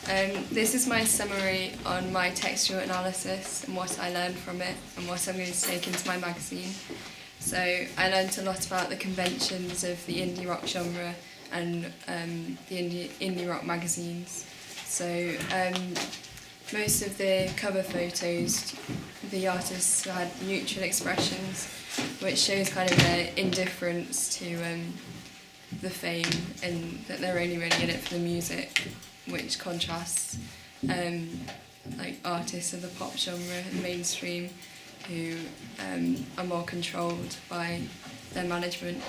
This is my summary on my textual analysis and what I learned from it and what I'm going to take into my magazine. So I learned a lot about the conventions of the indie rock genre and the indie rock magazines. So most of the cover photos, the artists had neutral expressions, which shows kind of their indifference to the fame and that they're only really in it for the music, which contrasts like artists of the pop genre and mainstream who are more controlled by their management.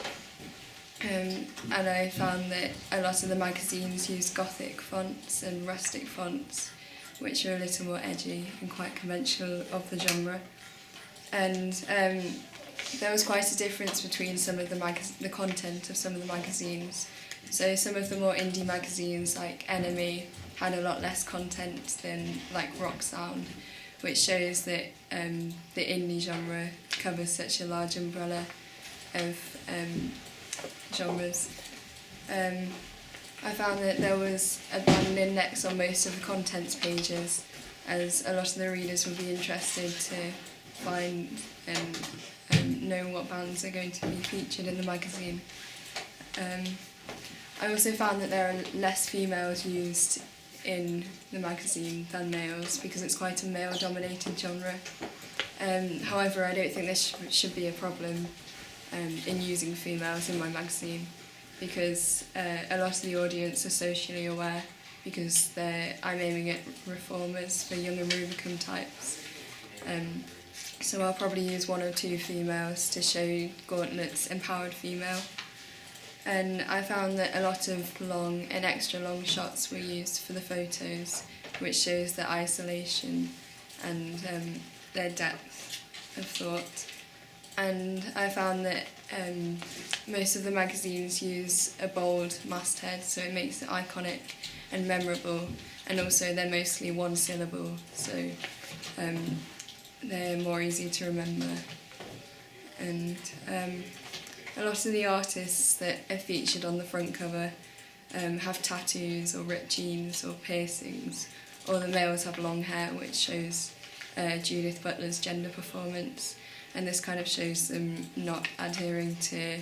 And I found that a lot of the magazines use gothic fonts and rustic fonts, which are a little more edgy and quite conventional of the genre. And there was quite a difference between some of the content of some of the magazines. So some of the more indie magazines like Enemy had a lot less content than like Rock Sound, which shows that the indie genre covers such a large umbrella of genres. I found that there was a band index on most of the contents pages, as a lot of the readers would be interested to find and know what bands are going to be featured in the magazine. I also found that there are less females used in the magazine than males because it's quite a male-dominated genre. However, I don't think this should be a problem in using females in my magazine because a lot of the audience are socially aware because I'm aiming at reformers for young and Rubicon types. So I'll probably use one or two females to show Gauntlet's empowered female. And I found that a lot of long and extra long shots were used for the photos, which shows their isolation and their depth of thought. And I found that most of the magazines use a bold masthead, so it makes it iconic and memorable, and also they're mostly one syllable, so they're more easy to remember. And a lot of the artists that are featured on the front cover have tattoos or ripped jeans or piercings, or the males have long hair, which shows Judith Butler's gender performance, and this kind of shows them not adhering to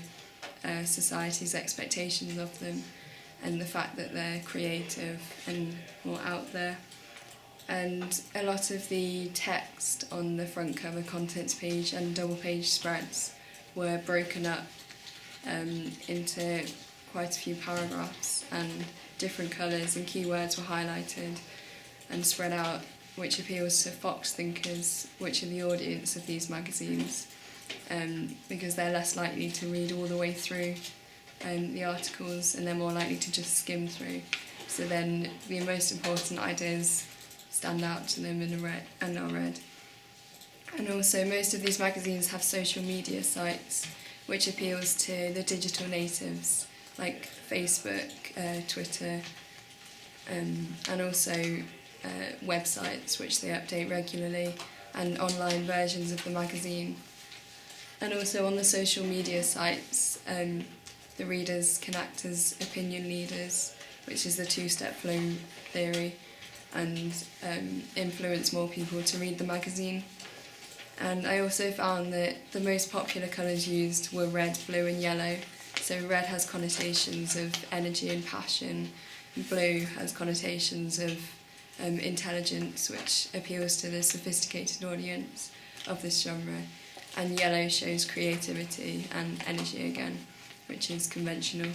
society's expectations of them and the fact that they're creative and more out there. And a lot of the text on the front cover contents page and double page spreads were broken up into quite a few paragraphs, and different colours and keywords were highlighted and spread out, which appeals to Fox thinkers, which are the audience of these magazines, because they're less likely to read all the way through the articles and they're more likely to just skim through. So then the most important ideas stand out to them and are read. And also most of these magazines have social media sites, which appeals to the digital natives like Facebook, Twitter, and also websites which they update regularly, and online versions of the magazine. And also on the social media sites, the readers can act as opinion leaders, which is the two-step flow theory, and influence more people to read the magazine. And I also found that the most popular colours used were red, blue and yellow. So red has connotations of energy and passion, blue has connotations of intelligence, which appeals to the sophisticated audience of this genre, and yellow shows creativity and energy again, which is conventional.